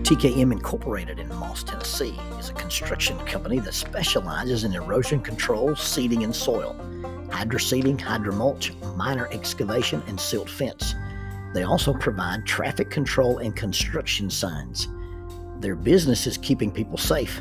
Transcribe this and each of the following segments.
TKM Incorporated in Moss, Tennessee is a construction company that specializes in erosion control, seeding, and soil, hydroseeding, hydromulch, minor excavation, and silt fence. They also provide traffic control and construction signs. Their business is keeping people safe,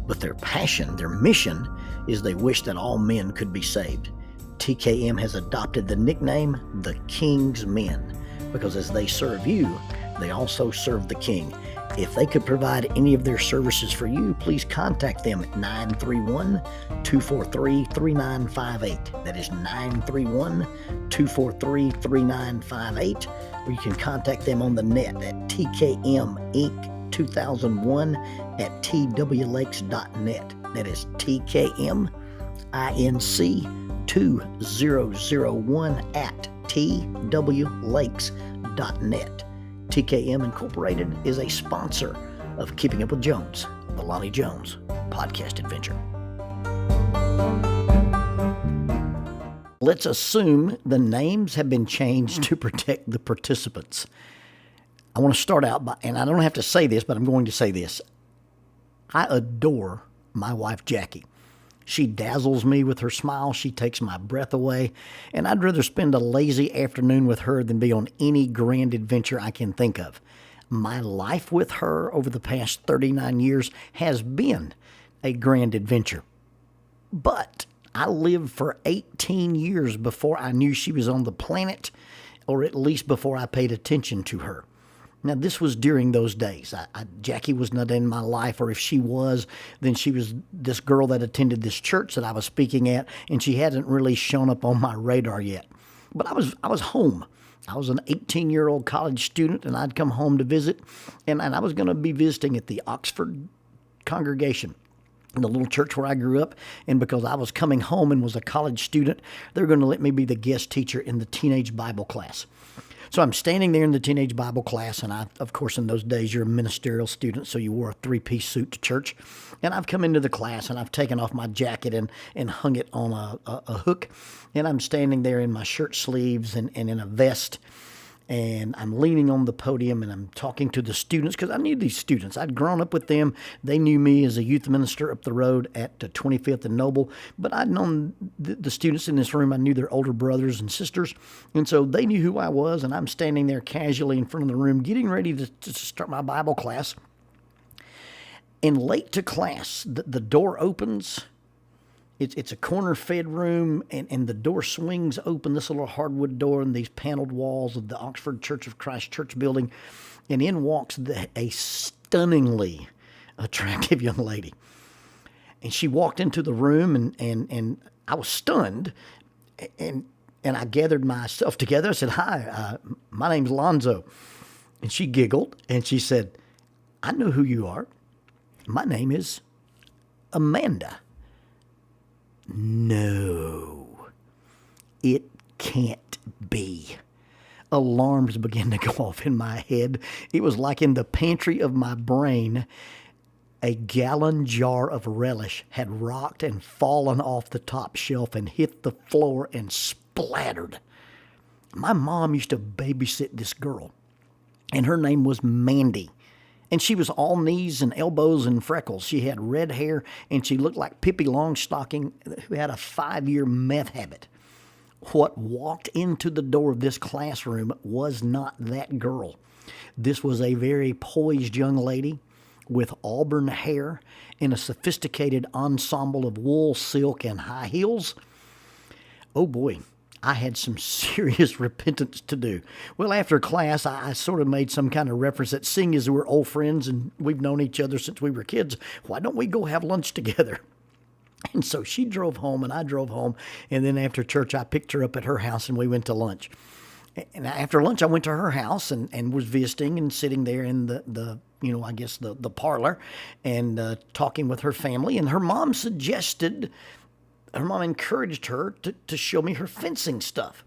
but their passion, their mission, is they wish that all men could be saved. TKM has adopted the nickname the King's Men because as they serve you, they also serve the King. If they could provide any of their services for you, please contact them at 931-243-3958. That is 931-243-3958. Or you can contact them on the net at tkminc2001 at twlakes.net. That is tkminc2001 at twlakes.net. TKM Incorporated is a sponsor of Keeping Up with Jones, the Lonnie Jones podcast adventure. Let's assume the names have been changed to protect the participants. I want to start out by, and I don't have to say this, but I'm going to say this. I adore my wife, Jackie. She dazzles me with her smile. She takes my breath away. And I'd rather spend a lazy afternoon with her than be on any grand adventure I can think of. My life with her over the past 39 years has been a grand adventure. But I lived for 18 years before I knew she was on the planet, or at least before I paid attention to her. Now, this was during those days. Jackie was not in my life, or if she was, then she was this girl that attended this church that I was speaking at, and she hadn't really shown up on my radar yet. But I was home. I was an 18-year-old college student, and I'd come home to visit, and I was going to be visiting at the Oxford congregation, the little church where I grew up, and because I was coming home and was a college student, they were going to let me be the guest teacher in the teenage Bible class. So I'm standing there in the teenage Bible class, and of course, in those days, you're a ministerial student, so you wore a three-piece suit to church. And I've come into the class, and I've taken off my jacket and hung it on a hook, and I'm standing there in my shirt sleeves and in a vest, and I'm leaning on the podium, and I'm talking to the students, because I knew these students. I'd grown up with them. They knew me as a youth minister up the road at 25th and Noble, but I'd known the students in this room. I knew their older brothers and sisters, and so they knew who I was, and I'm standing there casually in front of the room getting ready to start my Bible class. And late to class, the door opens. It's a corner-fed room, and the door swings open, this little hardwood door and these paneled walls of the Oxford Church of Christ church building, and in walks a stunningly attractive young lady. And she walked into the room, and I was stunned, and I gathered myself together. I said, "Hi, my name's Lonzo." And she giggled, and she said, "I know who you are. My name is Amanda." No, it can't be. Alarms began to go off in my head. It was like in the pantry of my brain, a gallon jar of relish had rocked and fallen off the top shelf and hit the floor and splattered. My mom used to babysit this girl, and her name was Mandy. And she was all knees and elbows and freckles. She had red hair, and she looked like Pippi Longstocking, who had a 5-year meth habit. What walked into the door of this classroom was not that girl. This was a very poised young lady with auburn hair in a sophisticated ensemble of wool, silk, and high heels. Oh boy, I had some serious repentance to do. Well, after class, I sort of made some kind of reference that seeing as we're old friends and we've known each other since we were kids, why don't we go have lunch together? And so she drove home and I drove home. And then after church, I picked her up at her house and we went to lunch. And after lunch, I went to her house and was visiting and sitting there in the parlor and talking with her family. And her mom encouraged her to show me her fencing stuff.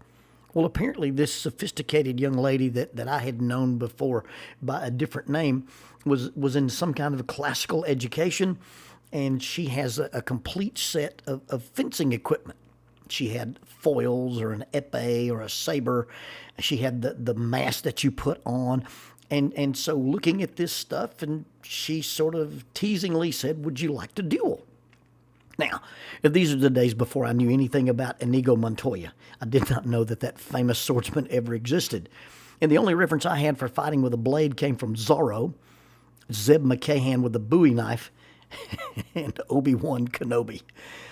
Well, apparently this sophisticated young lady that I had known before by a different name was in some kind of a classical education, and she has a complete set of fencing equipment. She had foils or an epee or a saber. She had the mask that you put on, And so looking at this stuff, and she sort of teasingly said, "Would you like to duel?" Now, these are the days before I knew anything about Inigo Montoya. I did not know that that famous swordsman ever existed. And the only reference I had for fighting with a blade came from Zorro, Zeb McCahan with a Bowie knife, and Obi-Wan Kenobi.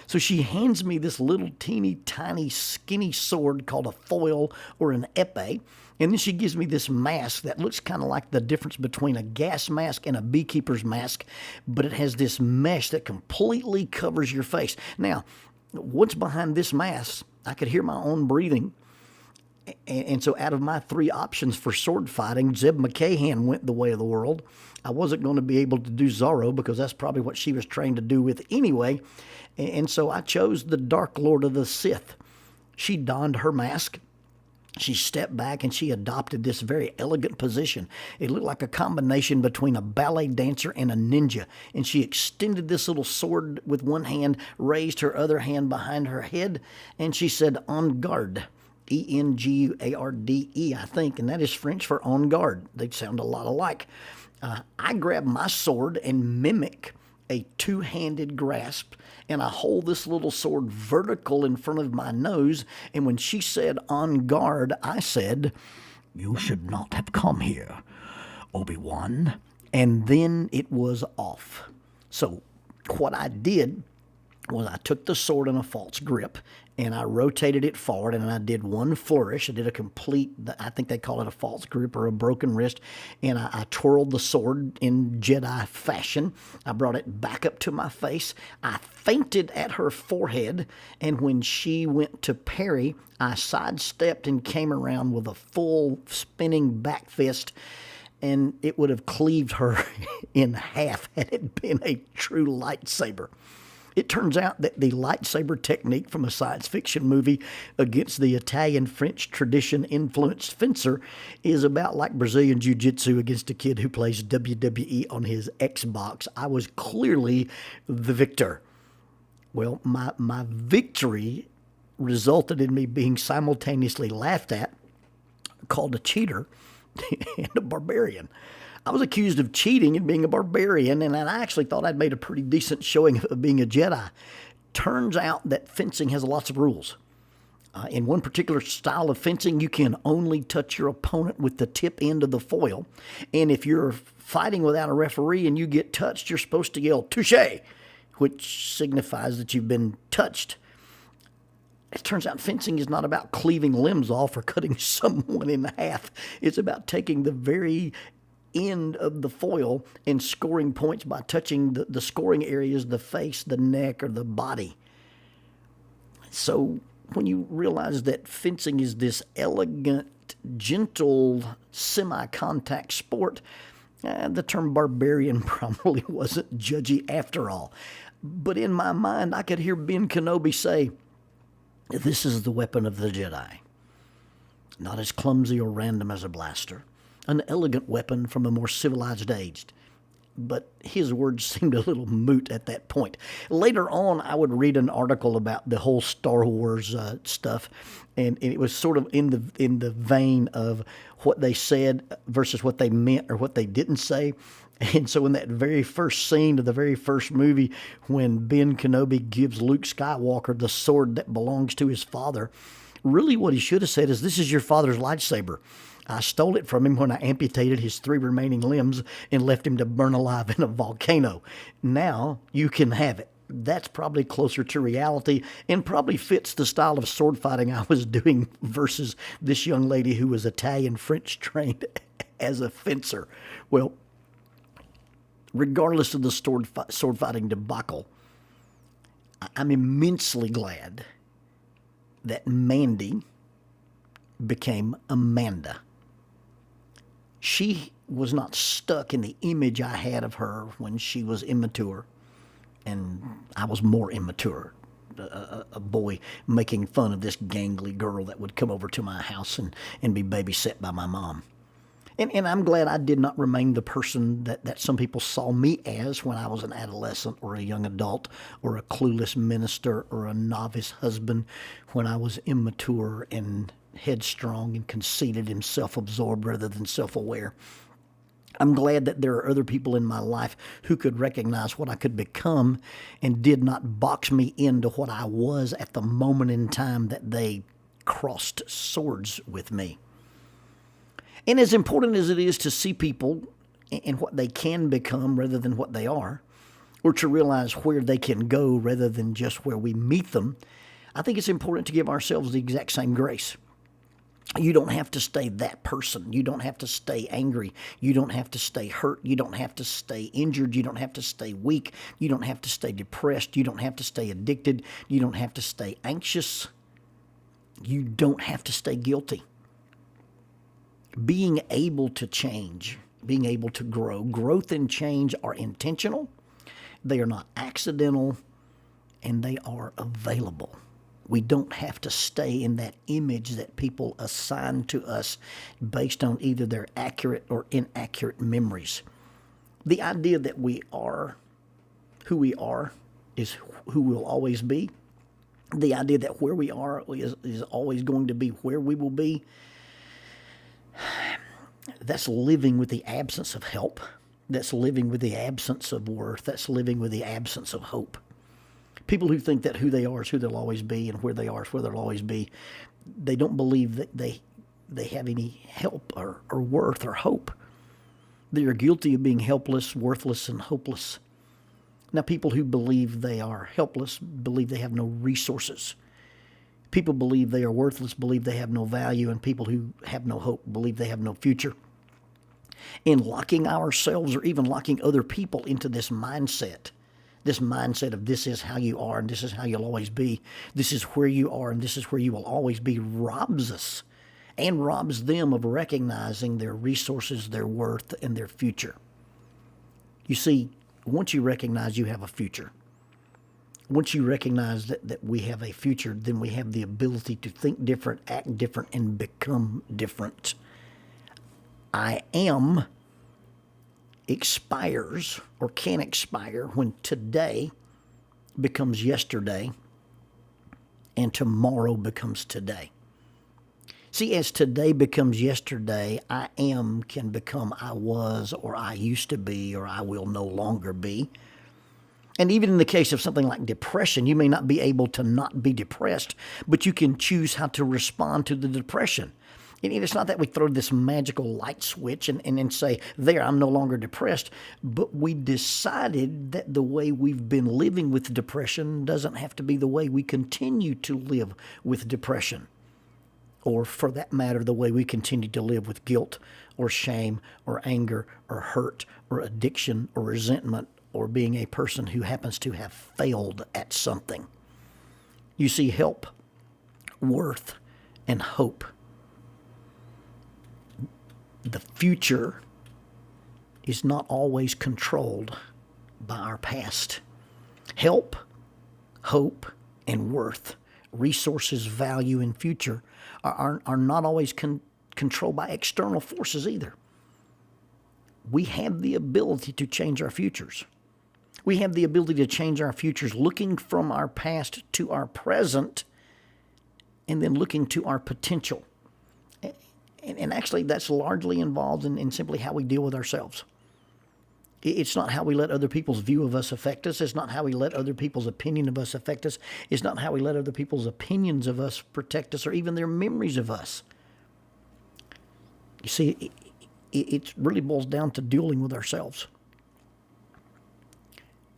So she hands me this little teeny tiny skinny sword called a foil or an epee, and then she gives me this mask that looks kind of like the difference between a gas mask and a beekeeper's mask, but it has this mesh that completely covers your face. Now, what's behind this mask? I could hear my own breathing. And so out of my three options for sword fighting, Zeb McCahan went the way of the world. I wasn't going to be able to do Zorro because that's probably what she was trained to do with anyway. And so I chose the Dark Lord of the Sith. She donned her mask. She stepped back and she adopted this very elegant position. It looked like a combination between a ballet dancer and a ninja. And she extended this little sword with one hand, raised her other hand behind her head, and she said, "En garde." Enguarde, I think, and that is French for on guard. They sound a lot alike. I grab my sword and mimic a two-handed grasp, and I hold this little sword vertical in front of my nose, and when she said on guard, I said, "You should not have come here, Obi-Wan." And then it was off. So what I did was I took the sword in a false grip, and I rotated it forward, and I did one flourish. I did a complete, I think they call it a false grip or a broken wrist, and I twirled the sword in Jedi fashion. I brought it back up to my face. I feinted at her forehead, and when she went to parry, I sidestepped and came around with a full spinning back fist, and it would have cleaved her in half had it been a true lightsaber. It turns out that the lightsaber technique from a science fiction movie against the Italian-French tradition-influenced fencer is about like Brazilian Jiu-Jitsu against a kid who plays WWE on his Xbox. I was clearly the victor. Well, my victory resulted in me being simultaneously laughed at, called a cheater, and a barbarian. I was accused of cheating and being a barbarian, and I actually thought I'd made a pretty decent showing of being a Jedi. Turns out that fencing has lots of rules. In one particular style of fencing, you can only touch your opponent with the tip end of the foil. And if you're fighting without a referee and you get touched, you're supposed to yell, "Touché," which signifies that you've been touched. It turns out fencing is not about cleaving limbs off or cutting someone in half. It's about taking the very end of the foil and scoring points by touching the scoring areas, the face, the neck, or the body. So when you realize that fencing is this elegant, gentle, semi-contact sport, the term barbarian probably wasn't judgy after all. But in my mind, I could hear Ben Kenobi say, "This is the weapon of the Jedi. Not as clumsy or random as a blaster. An elegant weapon from a more civilized age." But his words seemed a little moot at that point. Later on, I would read an article about the whole Star Wars stuff, and it was sort of in the vein of what they said versus what they meant or what they didn't say. And so in that very first scene of the very first movie, when Ben Kenobi gives Luke Skywalker the sword that belongs to his father, really what he should have said is, "This is your father's lightsaber. I stole it from him when I amputated his 3 remaining limbs and left him to burn alive in a volcano. Now you can have it." That's probably closer to reality and probably fits the style of sword fighting I was doing versus this young lady who was Italian-French trained as a fencer. Well, regardless of the sword fighting debacle, I'm immensely glad that Mandy became Amanda. She was not stuck in the image I had of her when she was immature, and I was more immature, a boy making fun of this gangly girl that would come over to my house and be babysat by my mom. And I'm glad I did not remain the person that some people saw me as when I was an adolescent or a young adult or a clueless minister or a novice husband, when I was immature and headstrong and conceited and self-absorbed rather than self-aware. I'm glad that there are other people in my life who could recognize what I could become and did not box me into what I was at the moment in time that they crossed swords with me. And as important as it is to see people and what they can become rather than what they are, or to realize where they can go rather than just where we meet them, I think it's important to give ourselves the exact same grace. You don't have to stay that person. You don't have to stay angry. You don't have to stay hurt. You don't have to stay injured. You don't have to stay weak. You don't have to stay depressed. You don't have to stay addicted. You don't have to stay anxious. You don't have to stay guilty. Being able to change, being able to grow. Growth and change are intentional. They are not accidental, and they are available. We don't have to stay in that image that people assign to us based on either their accurate or inaccurate memories. The idea that we are who we are is who we'll always be. The idea that where we are is always going to be where we will be, that's living with the absence of help. That's living with the absence of worth. That's living with the absence of hope. People who think that who they are is who they'll always be and where they are is where they'll always be, they don't believe that they have any help or worth or hope. They are guilty of being helpless, worthless, and hopeless. Now, people who believe they are helpless believe they have no resources. People believe they are worthless, believe they have no value, and people who have no hope believe they have no future. In locking ourselves or even locking other people into this mindset of this is how you are and this is how you'll always be, this is where you are and this is where you will always be, robs us and robs them of recognizing their resources, their worth, and their future. You see, once you recognize you have a future, once you recognize that we have a future, then we have the ability to think different, act different, and become different. I am expires or can expire when today becomes yesterday and tomorrow becomes today. See, as today becomes yesterday, I am can become I was or I used to be or I will no longer be. And even in the case of something like depression, you may not be able to not be depressed, but you can choose how to respond to the depression. And it's not that we throw this magical light switch and say, there, I'm no longer depressed. But we decided that the way we've been living with depression doesn't have to be the way we continue to live with depression. Or for that matter, the way we continue to live with guilt or shame or anger or hurt or addiction or resentment or being a person who happens to have failed at something. You see, help, worth, and hope. The future is not always controlled by our past. Help, hope, and worth, resources, value, and future are not always controlled by external forces either. We have the ability to change our futures. We have the ability to change our futures looking from our past to our present and then looking to our potential. And actually, that's largely involved in simply how we deal with ourselves. It's not how we let other people's view of us affect us. It's not how we let other people's opinion of us affect us. It's not how we let other people's opinions of us protect us or even their memories of us. You see, it really boils down to dueling with ourselves.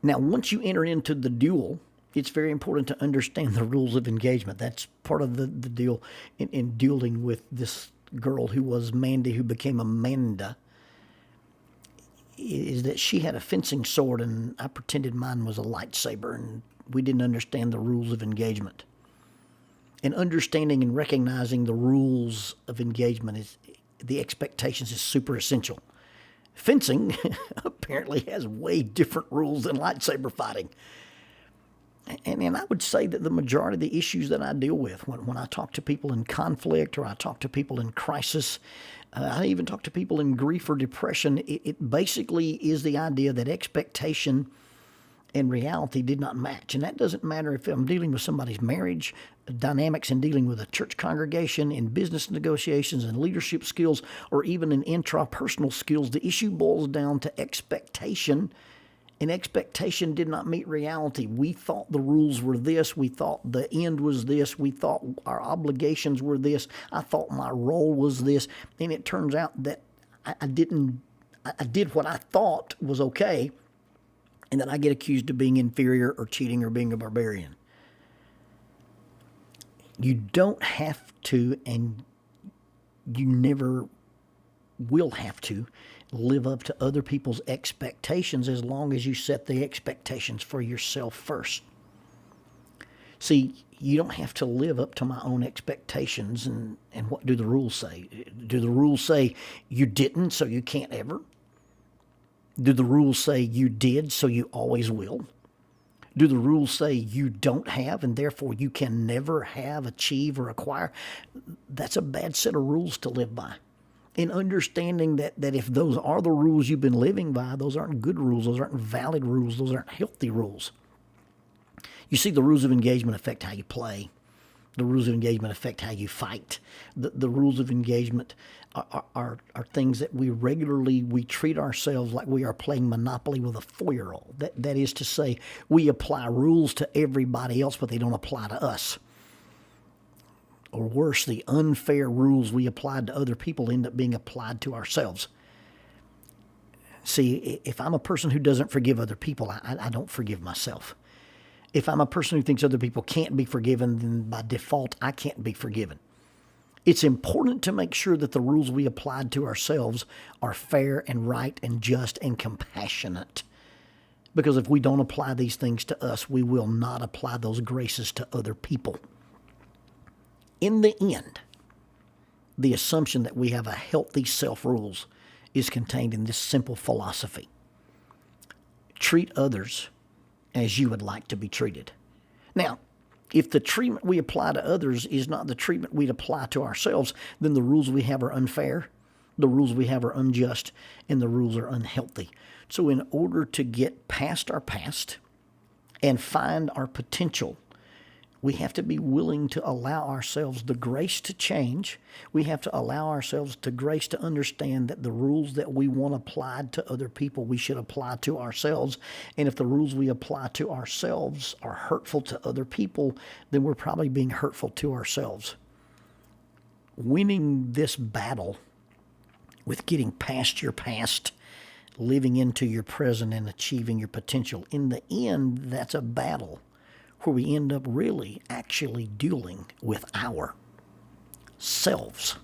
Now, once you enter into the duel, it's very important to understand the rules of engagement. That's part of the deal in dueling with this girl who was Mandy, who became Amanda, is that she had a fencing sword and I pretended mine was a lightsaber, and we didn't understand the rules of engagement. And understanding and recognizing the rules of engagement is the expectations is super essential. Fencing apparently has way different rules than lightsaber fighting. And I would say that the majority of the issues that I deal with when I talk to people in conflict or I talk to people in crisis, I even talk to people in grief or depression, it basically is the idea that expectation and reality did not match. And that doesn't matter if I'm dealing with somebody's marriage, dynamics in dealing with a church congregation, in business negotiations and leadership skills, or even in intrapersonal skills. The issue boils down to expectation, and expectation did not meet reality. We thought the rules were this. We thought the end was this. We thought our obligations were this. I thought my role was this. And it turns out that I did what I thought was okay, and then I get accused of being inferior or cheating or being a barbarian. You don't have to, and you never will have to, live up to other people's expectations as long as you set the expectations for yourself first. See, you don't have to live up to my own expectations, and what do the rules say? Do the rules say you didn't, so you can't ever? Do the rules say you did, so you always will? Do the rules say you don't have, and therefore you can never have, achieve, or acquire? That's a bad set of rules to live by. In understanding that if those are the rules you've been living by, those aren't good rules, those aren't valid rules, those aren't healthy rules. You see, the rules of engagement affect how you play. The rules of engagement affect how you fight. The rules of engagement are things that we treat ourselves like we are playing Monopoly with a 4-year-old. That is to say, we apply rules to everybody else, but they don't apply to us. Or worse, the unfair rules we applied to other people end up being applied to ourselves. See, if I'm a person who doesn't forgive other people, I don't forgive myself. If I'm a person who thinks other people can't be forgiven, then by default, I can't be forgiven. It's important to make sure that the rules we applied to ourselves are fair and right and just and compassionate. Because if we don't apply these things to us, we will not apply those graces to other people. In the end, the assumption that we have a healthy self-rules is contained in this simple philosophy. Treat others as you would like to be treated. Now, if the treatment we apply to others is not the treatment we'd apply to ourselves, then the rules we have are unfair, the rules we have are unjust, and the rules are unhealthy. So in order to get past our past and find our potential, we have to be willing to allow ourselves the grace to change. We have to allow ourselves the grace to understand that the rules that we want applied to other people, we should apply to ourselves. And if the rules we apply to ourselves are hurtful to other people, then we're probably being hurtful to ourselves. Winning this battle with getting past your past, living into your present, and achieving your potential, in the end, that's a battle where we end up really actually dueling with our selves.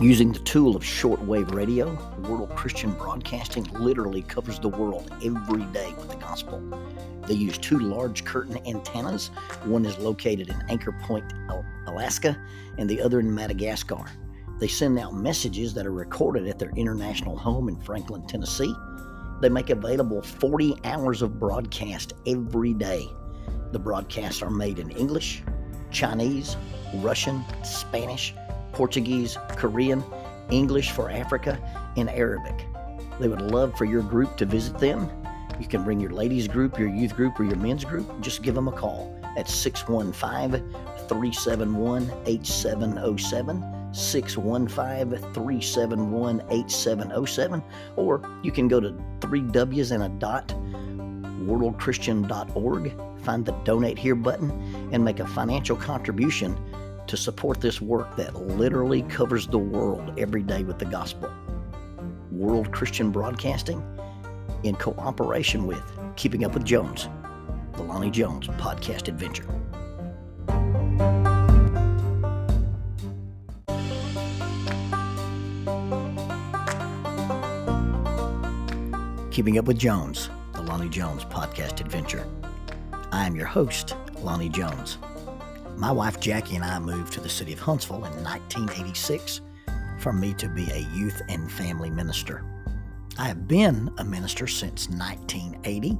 Using the tool of shortwave radio, World Christian Broadcasting literally covers the world every day with the gospel. They use 2 large curtain antennas. One is located in Anchor Point, Alaska, and the other in Madagascar. They send out messages that are recorded at their international home in Franklin, Tennessee. They make available 40 hours of broadcast every day. The broadcasts are made in English, Chinese, Russian, Spanish, Portuguese, Korean, English for Africa, and Arabic. They would love for your group to visit them. You can bring your ladies group, your youth group, or your men's group. Just give them a call at 615-371-8707. 615-371-8707, or you can go to worldchristian.org, find the Donate Here button, and make a financial contribution to support this work that literally covers the world every day with the gospel. World Christian Broadcasting, in cooperation with Keeping Up with Jones, the Lonnie Jones podcast adventure. Keeping Up with Jones, the Lonnie Jones podcast adventure. I am your host, Lonnie Jones. My wife Jackie and I moved to the city of Huntsville in 1986 for me to be a youth and family minister. I have been a minister since 1980.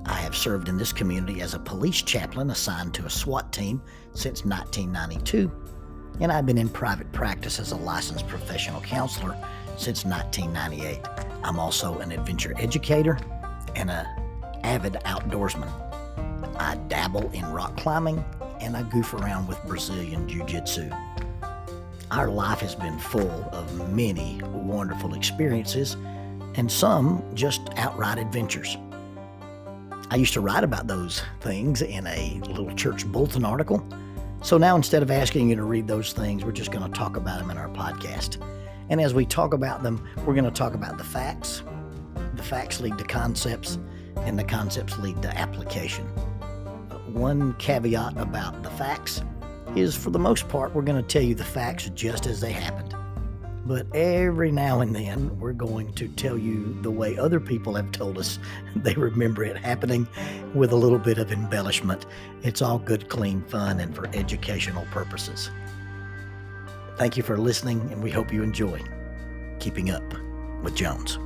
I have served in this community as a police chaplain assigned to a SWAT team since 1992. and I've been in private practice as a licensed professional counselor since 1998. I'm also an adventure educator and an avid outdoorsman. I dabble in rock climbing, and I goof around with Brazilian Jiu-Jitsu. Our life has been full of many wonderful experiences, and some just outright adventures. I used to write about those things in a little church bulletin article, so now instead of asking you to read those things, we're just going to talk about them in our podcast. And as we talk about them, we're going to talk about the facts lead to concepts, and the concepts lead to application. One caveat about the facts is, for the most part, we're going to tell you the facts just as they happened. But every now and then, we're going to tell you the way other people have told us they remember it happening, with a little bit of embellishment. It's all good, clean fun and for educational purposes. Thank you for listening, and we hope you enjoy Keeping Up with Jones.